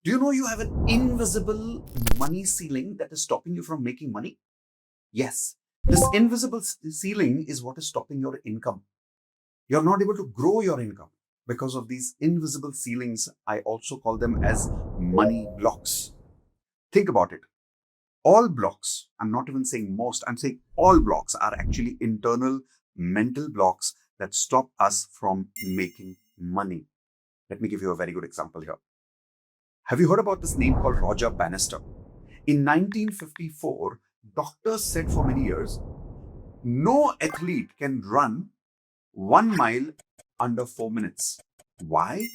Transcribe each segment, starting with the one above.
Do you know you have an invisible money ceiling that is stopping you from making money? Yes. This invisible ceiling is what is stopping your income. You're not able to grow your income because of these invisible ceilings. I also call them as money blocks. Think about it. All blocks, I'm not even saying most, I'm saying all blocks are actually internal mental blocks that stop us from making money. Let me give you a very good example here. Have you heard about this name called Roger Bannister? In 1954, doctors said for many years, no athlete can run 1 mile under 4 minutes. Why?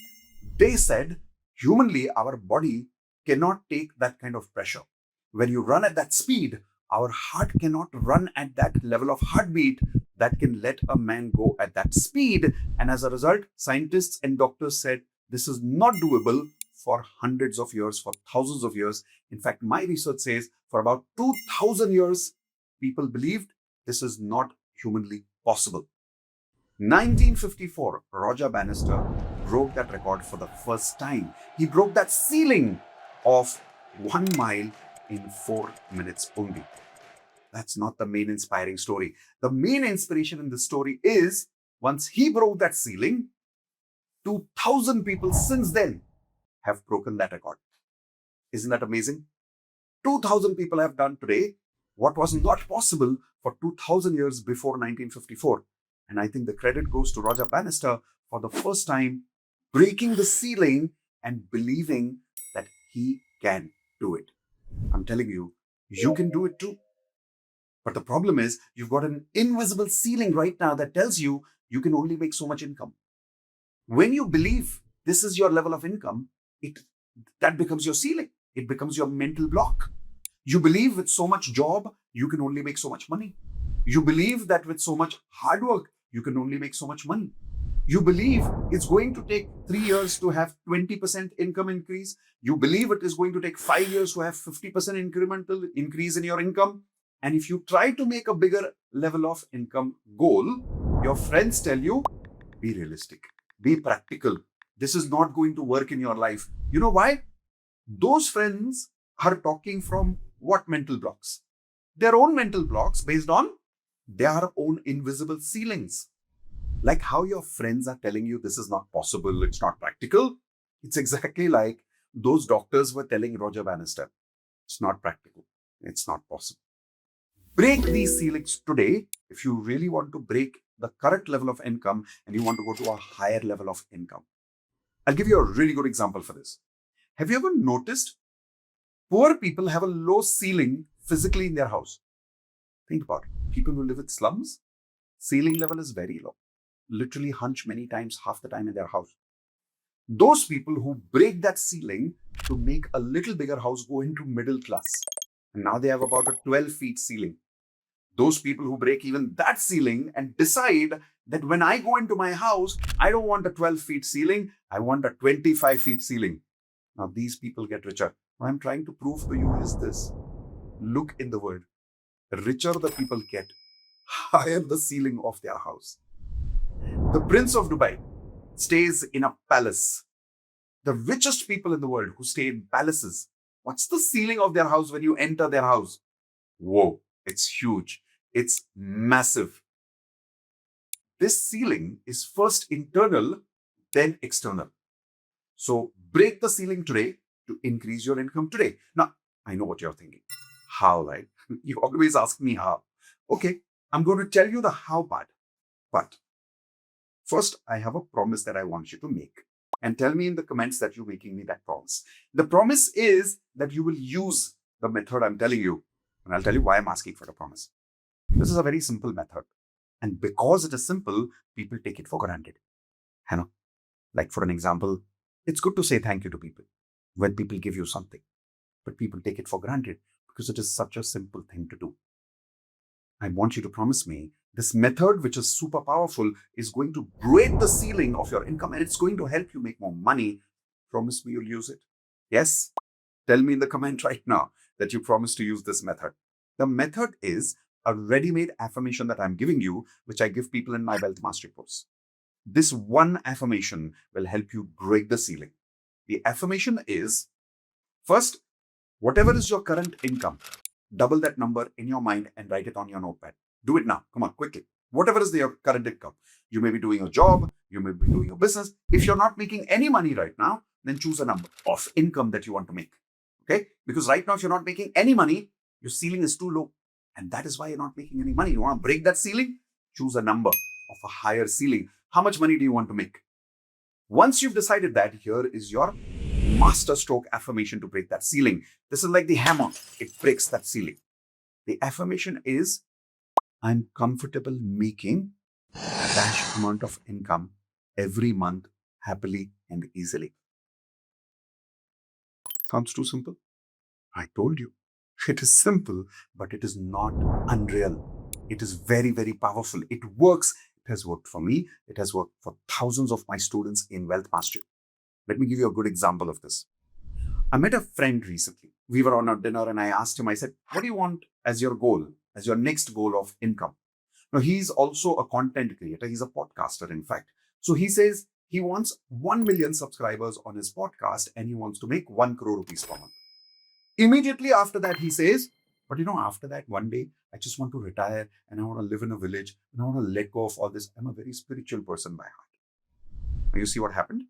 They said, humanly, our body cannot take that kind of pressure. When you run at that speed, our heart cannot run at that level of heartbeat that can let a man go at that speed. And as a result, scientists and doctors said this is not doable for hundreds of years, for thousands of years. In fact, my research says for about 2000 years, people believed this is not humanly possible. 1954, Roger Bannister broke that record for the first time. He broke that ceiling of 1 mile in 4 minutes only. That's not the main inspiring story. The main inspiration in the story is once he broke that ceiling, 2,000 people since then have broken that record. Isn't that amazing? 2,000 people have done today what was not possible for 2,000 years before 1954. And I think the credit goes to Roger Bannister for the first time breaking the ceiling and believing that he can do it. I'm telling you, you can do it too. But the problem is, you've got an invisible ceiling right now that tells you you can only make so much income. When you believe this is your level of income, that becomes your ceiling. It becomes your mental block. You believe with so much job, you can only make so much money. You believe that with so much hard work, you can only make so much money. You believe it's going to take 3 years to have 20% income increase. You believe it is going to take 5 years to have 50% incremental increase in your income. And if you try to make a bigger level of income goal, your friends tell you, be realistic, be practical. This is not going to work in your life. You know why? Those friends are talking from what mental blocks? Their own mental blocks based on their own invisible ceilings. Like how your friends are telling you this is not possible, it's not practical. It's exactly like those doctors were telling Roger Bannister, it's not practical, it's not possible. Break these ceilings today if you really want to break the current level of income and you want to go to a higher level of income. I'll give you a really good example for this. Have you ever noticed poor people have a low ceiling physically in their house? Think about it. People who live in slums, ceiling level is very low. Literally hunch many times, half the time in their house. Those people who break that ceiling to make a little bigger house go into middle class. And now they have about a 12 feet ceiling. Those people who break even that ceiling and decide that when I go into my house, I don't want a 12 feet ceiling, I want a 25 feet ceiling. Now these people get richer. What I'm trying to prove to you is this. Look in the world. Richer the people get, higher the ceiling of their house. The Prince of Dubai stays in a palace. The richest people in the world who stay in palaces, what's the ceiling of their house when you enter their house? Whoa, it's huge. It's massive. This ceiling is first internal, then external. So break the ceiling today to increase your income today. Now, I know what you're thinking. How, right? You always ask me how. Okay, I'm going to tell you the how part. But first, I have a promise that I want you to make. And tell me in the comments that you're making me that promise. The promise is that you will use the method I'm telling you. And I'll tell you why I'm asking for the promise. This is a very simple method. And because it is simple, people take it for granted. You know, like for an example, it's good to say thank you to people when people give you something. But people take it for granted because it is such a simple thing to do. I want you to promise me this method, which is super powerful, is going to break the ceiling of your income and it's going to help you make more money. Promise me you'll use it. Yes? Tell me in the comment right now that you promise to use this method. The method is a ready-made affirmation that I'm giving you, which I give people in my Wealth Mastery course. This one affirmation will help you break the ceiling. The affirmation is, First, whatever is your current income, double that number in your mind and write it on your notepad. Do it now. Come on, quickly. Whatever is your current income. You may be doing a job, you may be doing a business. If you're not making any money right now, then choose a number of income that you want to make. Okay? Because right now, if you're not making any money, your ceiling is too low. And that is why you're not making any money. You want to break that ceiling? Choose a number of a higher ceiling. How much money do you want to make? Once you've decided that, here is your master stroke affirmation to break that ceiling. This is like the hammer. It breaks that ceiling. The affirmation is, I'm comfortable making dash amount of income every month happily and easily. Sounds too simple? I told you. It is simple, but it is not unreal. It is very, very powerful. It works. It has worked for me. It has worked for thousands of my students in Wealth Mastery. Let me give you a good example of this. I met a friend recently. We were on a dinner and I asked him, I said, what do you want as your goal, as your next goal of income? Now, he's also a content creator. He's a podcaster, in fact. So he says he wants 1 million subscribers on his podcast and he wants to make 1 crore rupees per month. Immediately after that, he says, but after that, one day, I just want to retire and I want to live in a village and I want to let go of all this. I'm a very spiritual person by heart. Now, you see what happened?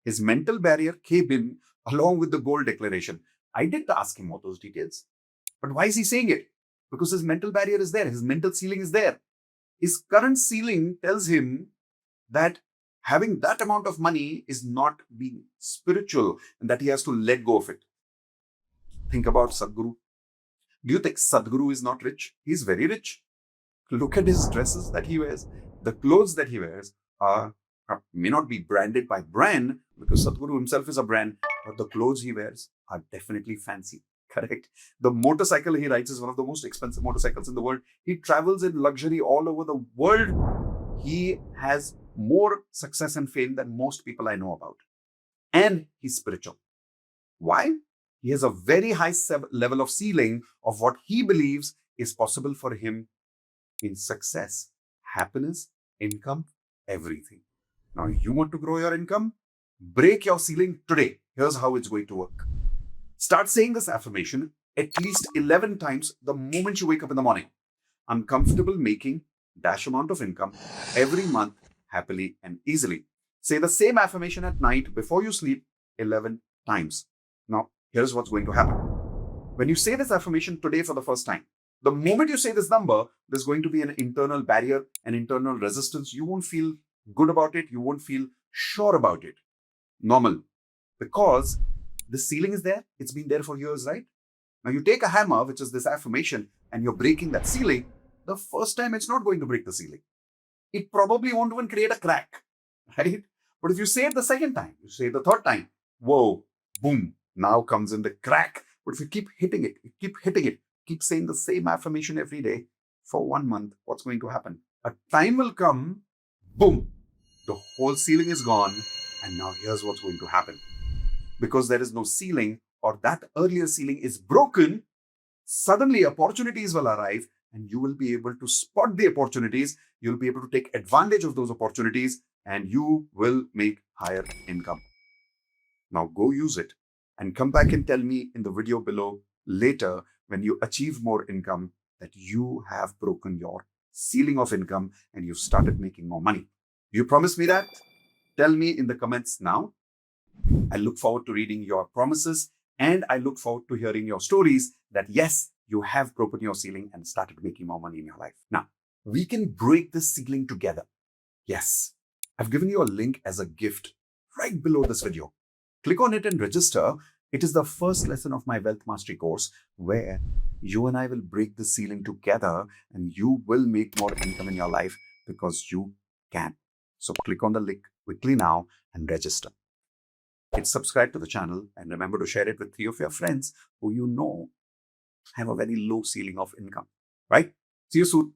His mental barrier came in along with the goal declaration. I didn't ask him all those details. But why is he saying it? Because his mental barrier is there. His mental ceiling is there. His current ceiling tells him that having that amount of money is not being spiritual and that he has to let go of it. Think about Sadhguru. Do you think Sadhguru is not rich? He's very rich. Look at his dresses that he wears. The clothes that he wears may not be branded by brand because Sadhguru himself is a brand, but the clothes he wears are definitely fancy. Correct. The motorcycle he rides is one of the most expensive motorcycles in the world. He travels in luxury all over the world. He has more success and fame than most people I know about. And he's spiritual. Why? He has a very high level of ceiling of what he believes is possible for him in success, happiness, income, everything. Now, you want to grow your income? Break your ceiling today. Here's how it's going to work. Start saying this affirmation at least 11 times the moment you wake up in the morning. I'm comfortable making dash amount of income every month happily and easily. Say the same affirmation at night before you sleep 11 times. Now, here's what's going to happen. When you say this affirmation today for the first time, the moment you say this number, there's going to be an internal barrier, an internal resistance. You won't feel good about it. You won't feel sure about it. Normal. Because the ceiling is there. It's been there for years, right? Now you take a hammer, which is this affirmation, and you're breaking that ceiling. The first time, it's not going to break the ceiling. It probably won't even create a crack, right? But if you say it the second time, you say it the third time, whoa, boom, now comes in the crack. But if you keep hitting it, keep saying the same affirmation every day for 1 month, what's going to happen? A time will come, boom, the whole ceiling is gone. And now here's what's going to happen. Because there is no ceiling or that earlier ceiling is broken, suddenly opportunities will arrive and you will be able to spot the opportunities. You'll be able to take advantage of those opportunities and you will make higher income. Now go use it and come back and tell me in the video below later when you achieve more income that you have broken your ceiling of income and you've started making more money. You promise me that? Tell me in the comments now. I look forward to reading your promises and I look forward to hearing your stories that yes, you have broken your ceiling and started making more money in your life. Now, we can break this ceiling together. Yes, I've given you a link as a gift right below this video. Click on it and register. It is the first lesson of my Wealth Mastery course where you and I will break the ceiling together and you will make more income in your life because you can. So click on the link quickly now and register. Hit subscribe to the channel and remember to share it with 3 of your friends who you know have a very low ceiling of income, right? See you soon.